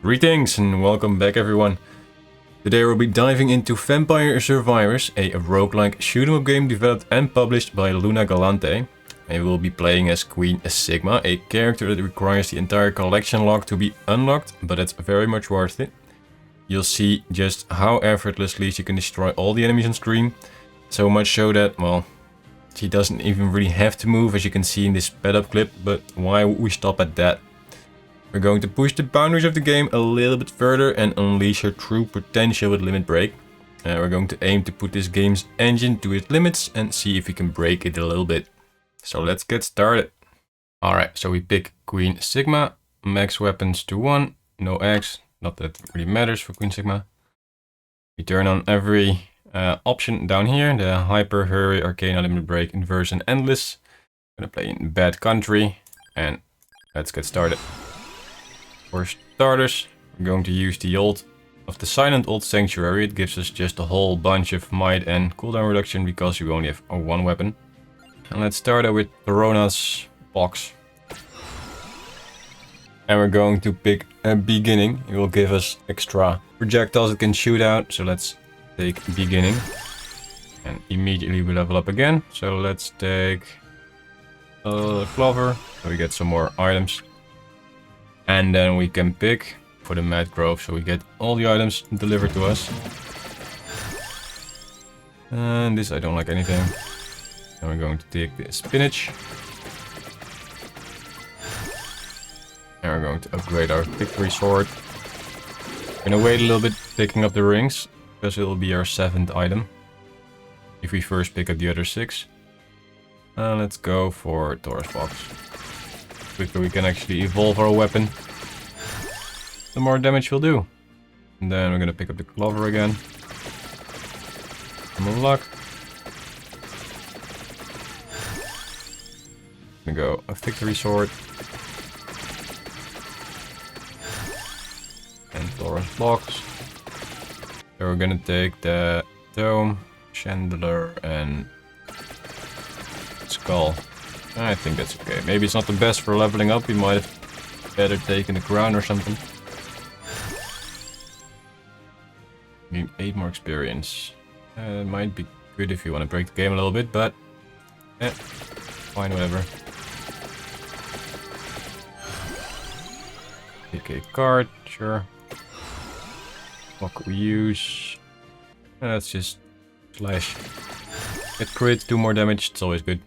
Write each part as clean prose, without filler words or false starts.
Greetings and welcome back everyone. Today we'll be diving into Vampire Survivors, a roguelike shoot-'em-up game developed and published by Luna Galante. And we'll be playing as Queen Sigma, a character that requires the entire collection log to be unlocked, but it's very much worth it. You'll see just how effortlessly she can destroy all the enemies on screen. So much so that, well, she doesn't even really have to move, as you can see in this sped up clip, but why would we stop at that? We're going to push the boundaries of the game a little bit further and unleash her true potential with Limit Break. We're going to aim to put this game's engine to its limits and see if we can break it a little bit. So let's get started. Alright, so we pick Queen Sigma, max weapons to 1, no X, not that it really matters for Queen Sigma. We turn on every option down here, the Hyper, Hurry, Arcana, Limit Break, Inverse and Endless. I'm gonna play in Bad Country and let's get started. For starters, we're going to use the ult of the Silent Ult Sanctuary. It gives us just a whole bunch of might and cooldown reduction because we only have one weapon. And let's start out with Verona's box. And we're going to pick a beginning. It will give us extra projectiles it can shoot out. So let's take beginning. And immediately we level up again. So let's take Clover. So we get some more items. And then we can pick for the Mad Grove, so we get all the items delivered to us. And this I don't like anything. Then we're going to take the spinach. And we're going to upgrade our victory sword. We're gonna wait a little bit picking up the rings, because it'll be our 7th item. If we first pick up the other 6. Let's go for Taurus Box. The quicker we can actually evolve our weapon, the more damage we'll do. And then we're gonna pick up the Clover again. More luck. Gonna go a victory sword. And Taurus Box. So we're gonna take the Dome, Chandelier and Skull. I think that's okay. Maybe it's not the best for leveling up. We might have better taken the crown or something. Need 8 more experience. It might be good if you want to break the game a little bit, but fine, whatever. Pick a card, sure. What could we use? Let's just slash. Get crit, 2 more damage. It's always good.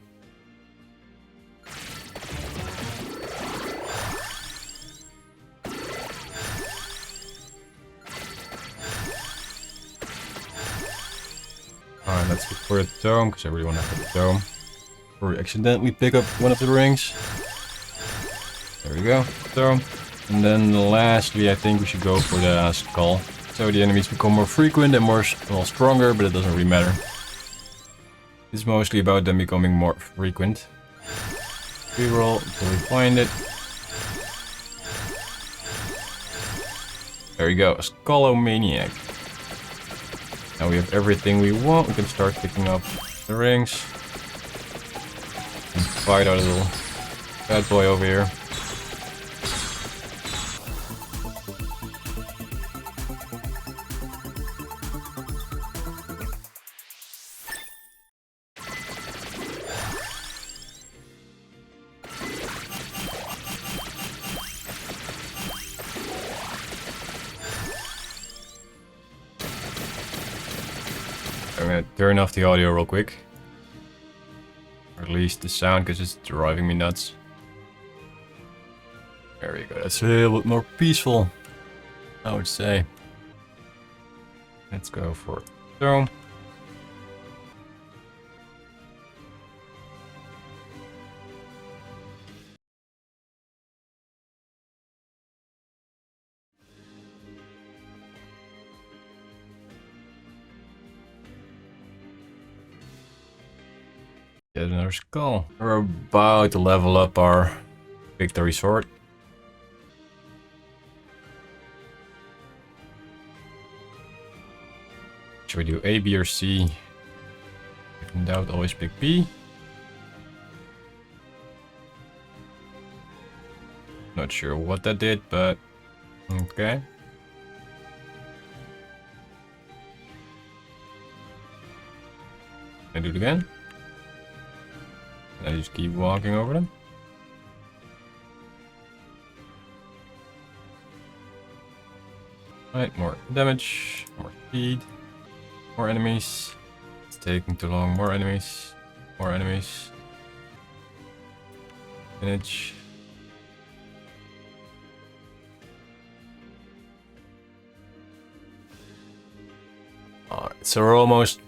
Alright, let's look for a dome, because I really want to have a dome. Or we accidentally pick up one of the rings. There we go, dome. And then lastly, I think we should go for the skull. So the enemies become more frequent and more stronger, but it doesn't really matter. It's mostly about them becoming more frequent. Reroll until we find it. There we go, Skullomaniac. Now we have everything we want. We can start picking up the rings. And fight our little bad boy over here. I'm gonna turn off the audio real quick. Or at least the sound, because it's driving me nuts. There we go, that's a little bit more peaceful, I would say. Let's go for Dome. Get another skull. We're about to level up our victory sword. Should we do A, B, or C? If in doubt, always pick B. Not sure what that did, but Okay. I do it again. I just keep walking over them. Right, more damage, more speed, more enemies. It's taking too long. More enemies, more enemies. Finish. Alright, so we're almost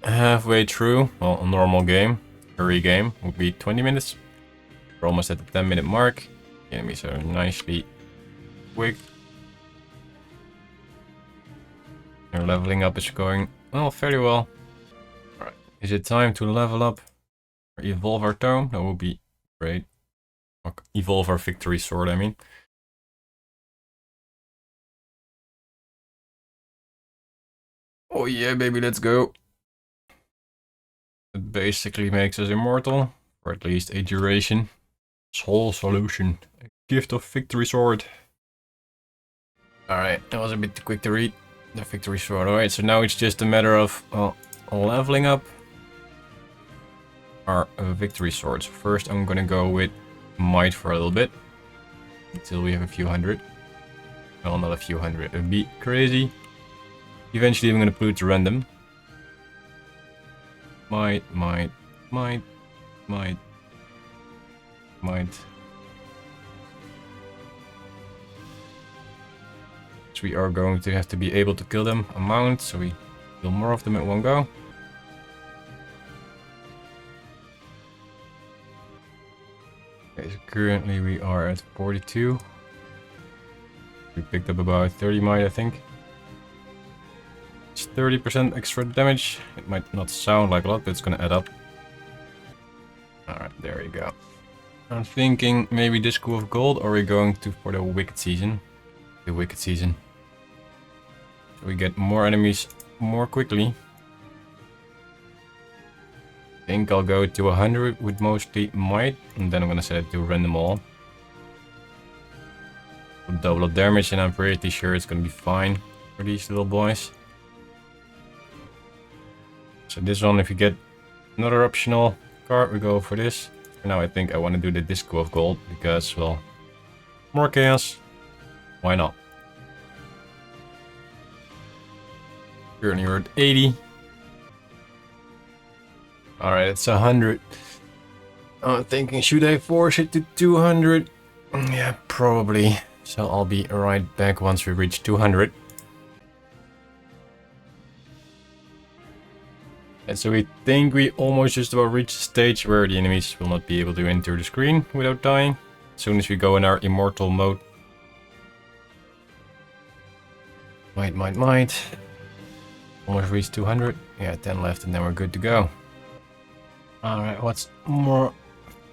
halfway through. Well, a normal game, hurry game, would be 20 minutes. We're almost at the 10-minute mark. The enemies are nicely quick. Our leveling up is going, well, fairly well. Alright, is it time to level up or evolve our tome? That would be great. Or evolve our victory sword, I mean. Oh yeah, baby, let's go. It basically makes us immortal, or at least a duration. Soul solution. A gift of victory sword. Alright, that was a bit too quick to read. The victory sword. Alright, so now it's just a matter of leveling up our victory swords. First, I'm gonna go with might for a little bit. Until we have a few hundred. Well, not a few hundred. It would be crazy. Eventually, I'm gonna put it to random. Might. So we are going to have to be able to kill them a mount, so we kill more of them at one go. Okay, so currently we are at 42. We picked up about 30 might, I think. It's 30% extra damage. It might not sound like a lot, but it's gonna add up. Alright, there you go. I'm thinking maybe Disco of Gold, or are we going to for the Wicked Season? The Wicked Season. So we get more enemies more quickly. I think I'll go to 100 with mostly might, and then I'm gonna set it to random all. We'll double up damage, and I'm pretty sure it's gonna be fine for these little boys. So this one, if you get another optional card, we go for this. For now, I think I want to do the Disco of Gold, because, well, more chaos. Why not? Currently we're at 80. Alright, it's 100. I'm thinking, should I force it to 200? Yeah, probably. So I'll be right back once we reach 200. And so we think we almost just about reached the stage where the enemies will not be able to enter the screen without dying. As soon as we go in our immortal mode. Might. Almost reached 200. Yeah, 10 left and then we're good to go. Alright, what's more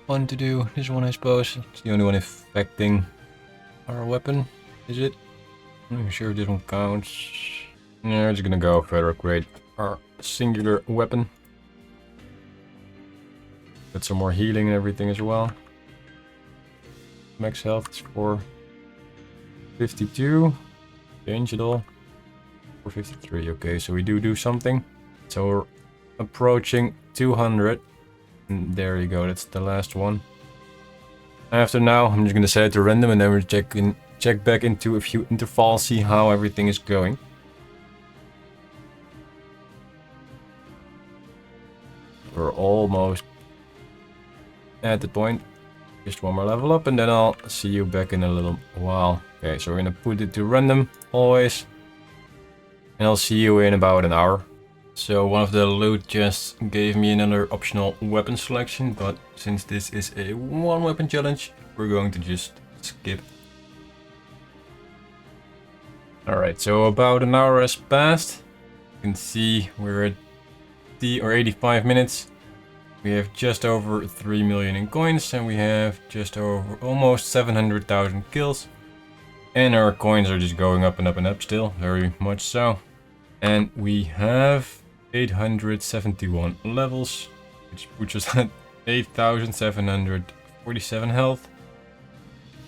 fun to do? This one, I suppose. It's the only one affecting our weapon, is it? I'm not sure if this one counts. Yeah, we're just gonna go further upgrade our singular weapon. Got some more healing and everything as well. Max health is 452. Change it all. 453. Okay, so we do something. So we're approaching 200. And there you go, that's the last one. After now, I'm just gonna set it to random, and then we'll check back into a few intervals, see how everything is going. We're almost at the point. Just one more level up, and then I'll see you back in a little while. Okay, so we're gonna put it to random always, and I'll see you in about an hour. So one of the loot chests gave me another optional weapon selection, but since this is a one weapon challenge, we're going to just skip. Alright, so about an hour has passed. You can see we're at 85 minutes. We have just over 3 million in coins, and we have just over almost 700,000 kills. And our coins are just going up and up and up still, very much so. And we have 871 levels, which puts us at 8,747 health.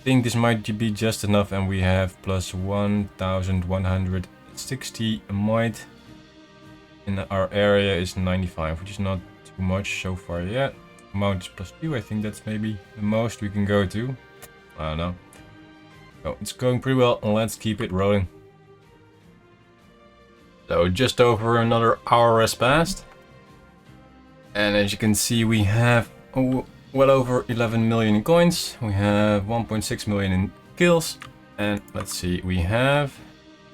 think this might be just enough, and we have plus 1160 might. And our area is 95, which is not too much so far yet. Amount is plus 2, I think that's maybe the most we can go to. I don't know. So it's going pretty well, let's keep it rolling. So just over another hour has passed. And as you can see, we have well over 11 million in coins. We have 1.6 million in kills. And let's see, we have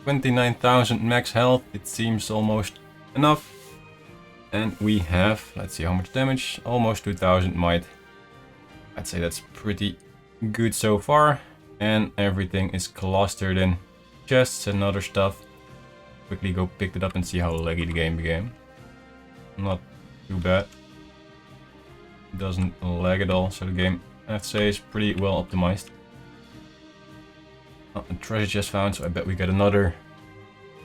29,000 max health. It seems almost enough. And we have, let's see how much damage, almost 2000 might. I'd say that's pretty good so far. And everything is clustered in chests and other stuff. Quickly go pick it up and see how laggy the game became. Not too bad. It doesn't lag at all, so the game, I have to say, is pretty well optimized. A treasure chest found, so I bet we get another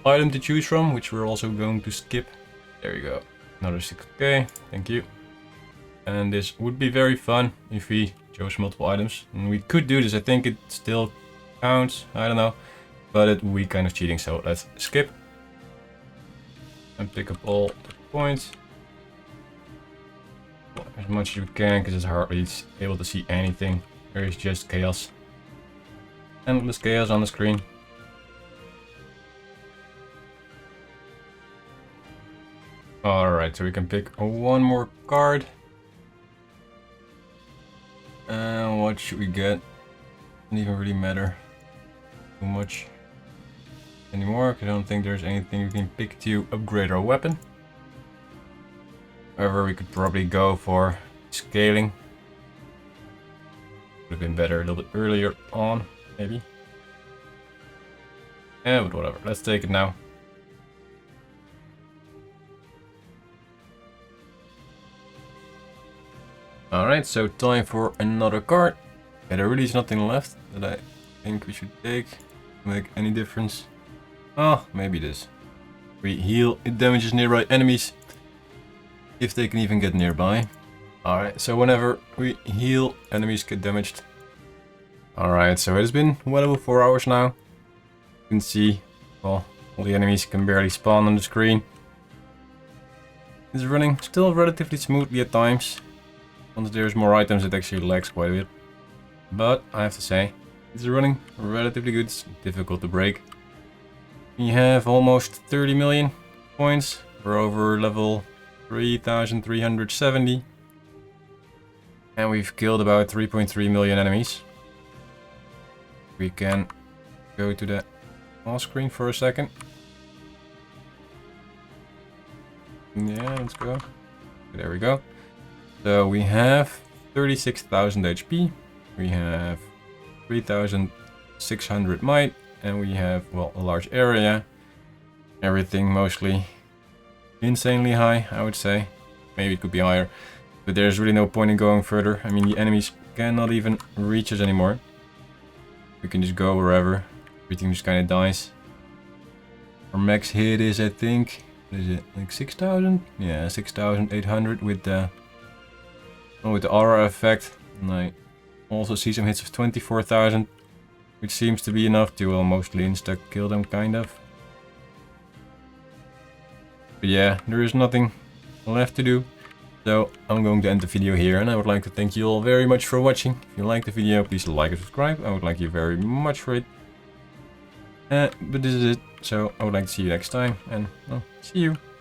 item to choose from, which we're also going to skip. There you go. Another 6k, thank you. And this would be very fun if we chose multiple items. And we could do this, I think it still counts, I don't know. But it would be kind of cheating, so let's skip. And pick up all the points. As much as we can, because it's hardly able to see anything. There is just chaos. Endless chaos on the screen. Alright, so we can pick one more card. And what should we get? Doesn't even really matter too much anymore, because I don't think there's anything we can pick to upgrade our weapon. However, we could probably go for scaling. Would have been better a little bit earlier on, maybe. Yeah, but whatever, let's take it now. Alright, so time for another card. Yeah, there really is nothing left that I think we should take to make any difference. Oh, maybe this. We heal, it damages nearby enemies. If they can even get nearby. Alright, so whenever we heal, enemies get damaged. Alright, so it has been well over 4 hours now. You can see, well, all the enemies can barely spawn on the screen. It's running still relatively smoothly at times. Once there's more items, it actually lags quite a bit. But I have to say, it's running relatively good. It's difficult to break. We have almost 30 million points. We're over level 3,370. And we've killed about 3.3 million enemies. We can go to the off screen for a second. Yeah, let's go. There we go. So we have 36,000 HP. We have 3,600 might. And we have, well, a large area. Everything mostly insanely high, I would say. Maybe it could be higher. But there's really no point in going further. I mean, the enemies cannot even reach us anymore. We can just go wherever. Everything just kind of dies. Our max hit is, I think, what is it, like 6,000? Yeah, 6,800 with the aura effect. And I also see some hits of 24,000. Which seems to be enough to mostly insta-kill them, kind of. But yeah, there is nothing left to do. So I'm going to end the video here, and I would like to thank you all very much for watching. If you liked the video, please like and subscribe. I would like you very much for it. But this is it. So I would like to see you next time, and well, see you.